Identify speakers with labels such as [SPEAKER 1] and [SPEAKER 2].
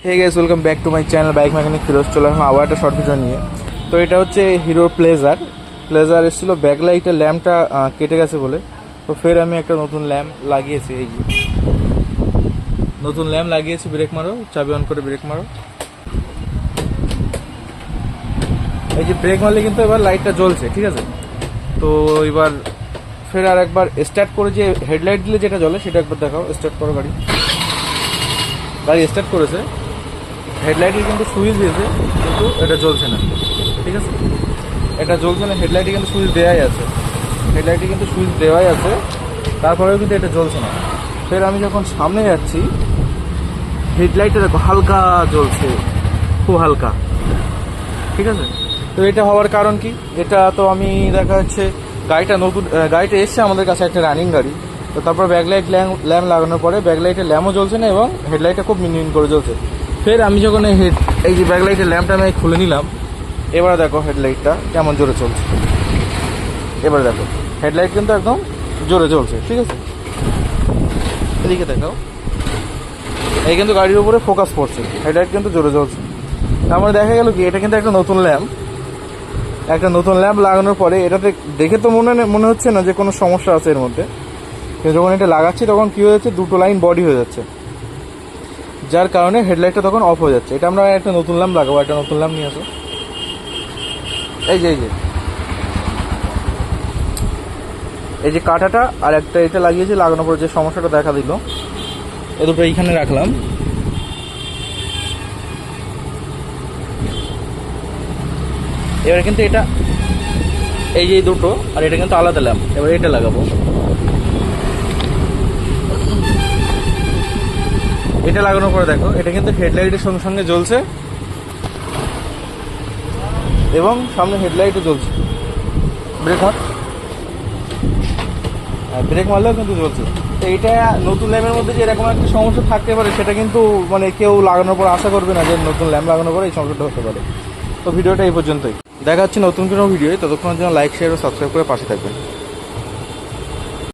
[SPEAKER 1] Hey guys, welcome back to my channel bike mechanic Firoz. চলে আসলাম আবার একটা শর্ট ভিডিও নিয়ে। তো এটা হচ্ছে হিরোর প্লেজার এসেছিলো, ব্যাকলাইটের ল্যাম্পটা কেটে গেছে বলে। তো ফের আমি একটা নতুন ল্যাম্প লাগিয়েছি। এই যে নতুন ল্যাম্প লাগিয়েছি। ব্রেক মারো, চাবি অন করে ব্রেক মারো। এই যে ব্রেক মারলে কিন্তু এবার লাইটটা জ্বলছে, ঠিক আছে। তো এবার ফের আর একবার স্টার্ট করে যে হেডলাইট দিলে যেটা জ্বলে সেটা একবার দেখাও। স্টার্ট করো, গাড়ি স্টার্ট করেছে, হেডলাইটে কিন্তু সুইচ দিয়েছে কিন্তু এটা জ্বলছে না, ঠিক আছে। এটা জ্বলছে না, হেডলাইটে কিন্তু সুইচ দেওয়াই আছে, তারপরেও কিন্তু এটা জ্বলছে না। ফের আমি যখন সামনে যাচ্ছি, হেডলাইটটা দেখো হালকা জ্বলছে, খুব হালকা, ঠিক আছে। তো এটা হওয়ার কারণ কি? এটা তো আমি দেখা যাচ্ছে গাড়িটা এসছে আমাদের কাছে, একটা রানিং গাড়ি। তো তারপর ব্যাকলাইট ল্যাম্প লাগানোর পরে ব্যাকলাইটের ল্যাম্পও জ্বলছে না এবং হেডলাইটটা খুব মিনমিন করে জ্বলছে। ফের আমি যখন এই যে ব্যাকলাইটের ল্যাম্পটা আমি খুলে নিলাম, এবার দেখো হেডলাইটটা কেমন জোরে চলছে। এবার দেখো হেডলাইট কিন্তু একদম জোরে চলছে, ঠিক আছে। এদিকে দেখাও, এই কিন্তু গাড়ির উপরে ফোকাস পড়ছে, হেডলাইট কিন্তু জোরে চলছে। তার মানে দেখা গেল কি, এটা কিন্তু একটা নতুন ল্যাম্প লাগানোর পরে এটাতে দেখে তো মনে হচ্ছে না যে কোনো সমস্যা আছে এর মধ্যে। কিন্তু যখন এটা লাগাচ্ছি তখন কী হয়ে যাচ্ছে, দুটো লাইন বডি হয়ে যাচ্ছে, যার কারণে হেডলাইটটা তখন অফ হয়ে যাচ্ছে। এটা আমরা একটা নতুন ল্যাম্প লাগাবো, একটা নতুন ল্যাম্প নিয়ে আসো। এই যে কাঁটাটা আর একটা এটা লাগিয়েছি, লাগানোর পরে যে সমস্যাটা দেখা দিল, এ দুটো এইখানে রাখলাম। এবার কিন্তু এটা এই যে দুটো আর এটা কিন্তু আলাদা ল্যাম্প। এবার এটা লাগাবো, এটা লাগানোর পরে দেখো এটা কিন্তু হেডলাইটের সঙ্গে সঙ্গে জ্বলছে এবং সামনে হেডলাইটও জ্বলছে। ব্রেক মারলেও কিন্তু জ্বলছে। তো এটা নতুন ল্যাম্পের মধ্যে যে এরকম একটা সমস্যা থাকতে পারে, সেটা কিন্তু মানে কেউ লাগানোর পর আশা করবে না যে নতুন ল্যাম্প লাগানোর পরে এই সমস্যাটা হতে পারে। তো ভিডিওটা এই পর্যন্তই, দেখা হচ্ছে নতুন কোনো ভিডিও। ততক্ষণের জন্য লাইক, শেয়ার ও সাবস্ক্রাইব করে পাশে থাকবেন।